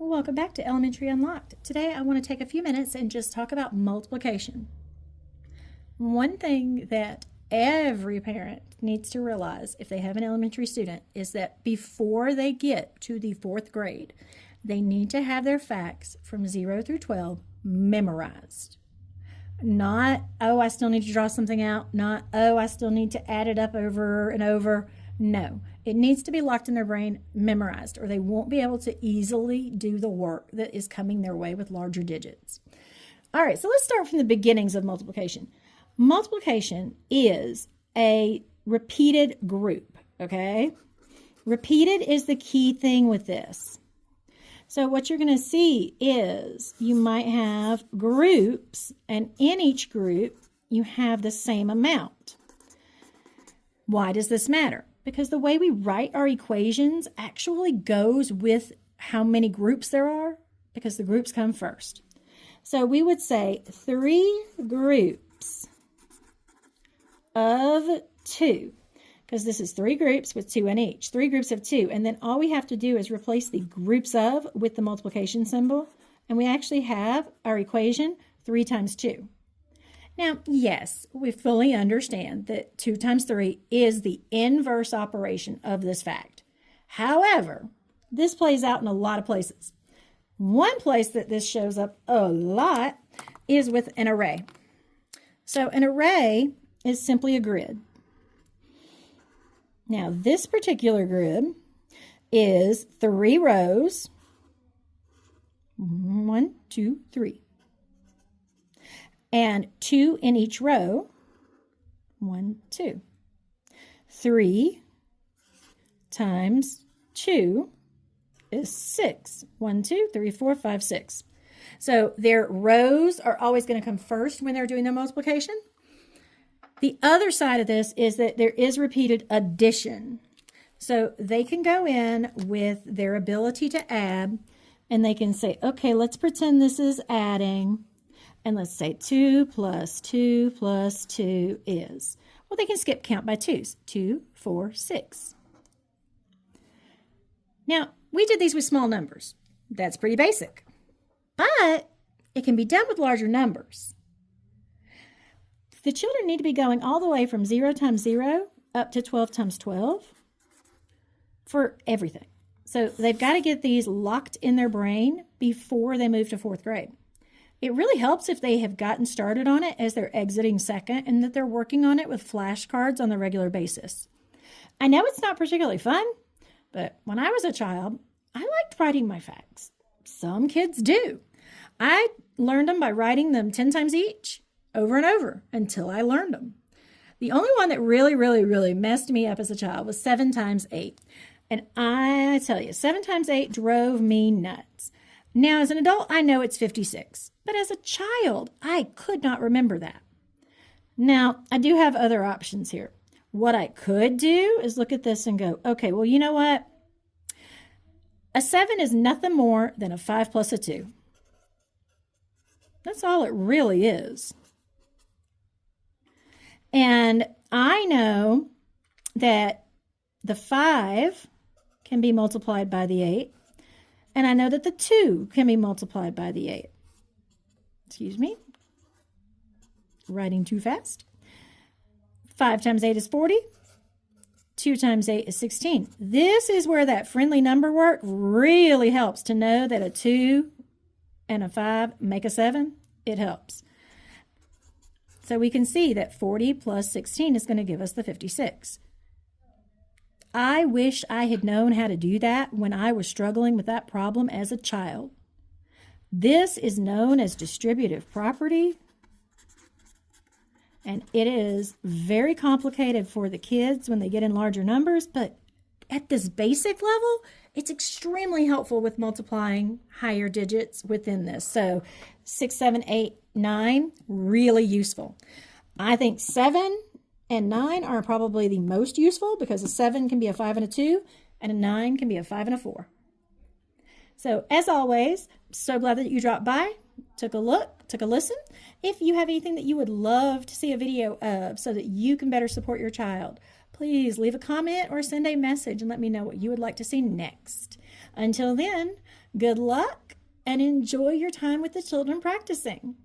Welcome back to Elementary Unlocked. Today I want to take a few minutes and just talk about multiplication. One thing that every parent needs to realize if they have an elementary student is that before they get to the fourth grade, they need to have their facts from 0 through 12 memorized. Not, oh, I still need to draw something out. Not, oh, I still need to add it up over and over. No, it needs to be locked in their brain, memorized, or they won't be able to easily do the work that is coming their way with larger digits. All right, so let's start from the beginnings of multiplication. Multiplication is a repeated group, okay? Repeated is the key thing with this. So what you're going to see is you might have groups, and in each group, you have the same amount. Why does this matter? Because the way we write our equations actually goes with how many groups there are, because the groups come first. So we would say 3 groups of 2, because this is 3 groups with 2 in each. 3 groups of 2, and then all we have to do is replace the groups of with the multiplication symbol, and we actually have our equation 3 times 2. Now, yes, we fully understand that 2 times 3 is the inverse operation of this fact. However, this plays out in a lot of places. One place that this shows up a lot is with an array. So an array is simply a grid. Now, this particular grid is 3 rows. 1, 2, 3. And 2 in each row. 1, 2. 3 times 2 is 6. 1, 2, 3, 4, 5, 6. So their rows are always going to come first when they're doing their multiplication. The other side of this is that there is repeated addition. So they can go in with their ability to add, and they can say, okay, let's pretend this is adding. And let's say 2 plus 2 plus 2 is, well, they can skip count by 2s. 2, 4, 6. Now, we did these with small numbers. That's pretty basic. But it can be done with larger numbers. The children need to be going all the way from 0 times 0 up to 12 times 12 for everything. So they've got to get these locked in their brain before they move to 4th grade. It really helps if they have gotten started on it as they're exiting 2nd and that they're working on it with flashcards on the regular basis. I know it's not particularly fun, but when I was a child, I liked writing my facts. Some kids do. I learned them by writing them 10 times each, over and over, until I learned them. The only one that really messed me up as a child was 7 times 8. And I tell you, 7 times 8 drove me nuts. Now, as an adult, I know it's 56. But as a child, I could not remember that. Now, I do have other options here. What I could do is look at this and go, okay, well, you know what? A 7 is nothing more than a 5 plus a 2. That's all it really is. And I know that the 5 can be multiplied by the 8. And I know that the 2 can be multiplied by the 8. Excuse me. Writing too fast. 5 times 8 is 40. 2 times 8 is 16. This is where that friendly number work really helps to know that a 2 and a 5 make a 7. It helps. So we can see that 40 plus 16 is going to give us the 56. I wish I had known how to do that when I was struggling with that problem as a child. This is known as distributive property, and it is very complicated for the kids when they get in larger numbers, but at this basic level, it's extremely helpful with multiplying higher digits within this. So 6, 7, 8, 9, really useful. I think 7 and 9 are probably the most useful because a 7 can be a 5 and a 2, and a 9 can be a 5 and a 4. So as always, so glad that you dropped by, took a look, took a listen. If you have anything that you would love to see a video of so that you can better support your child, please leave a comment or send a message and let me know what you would like to see next. Until then, Good luck and enjoy your time with the children practicing.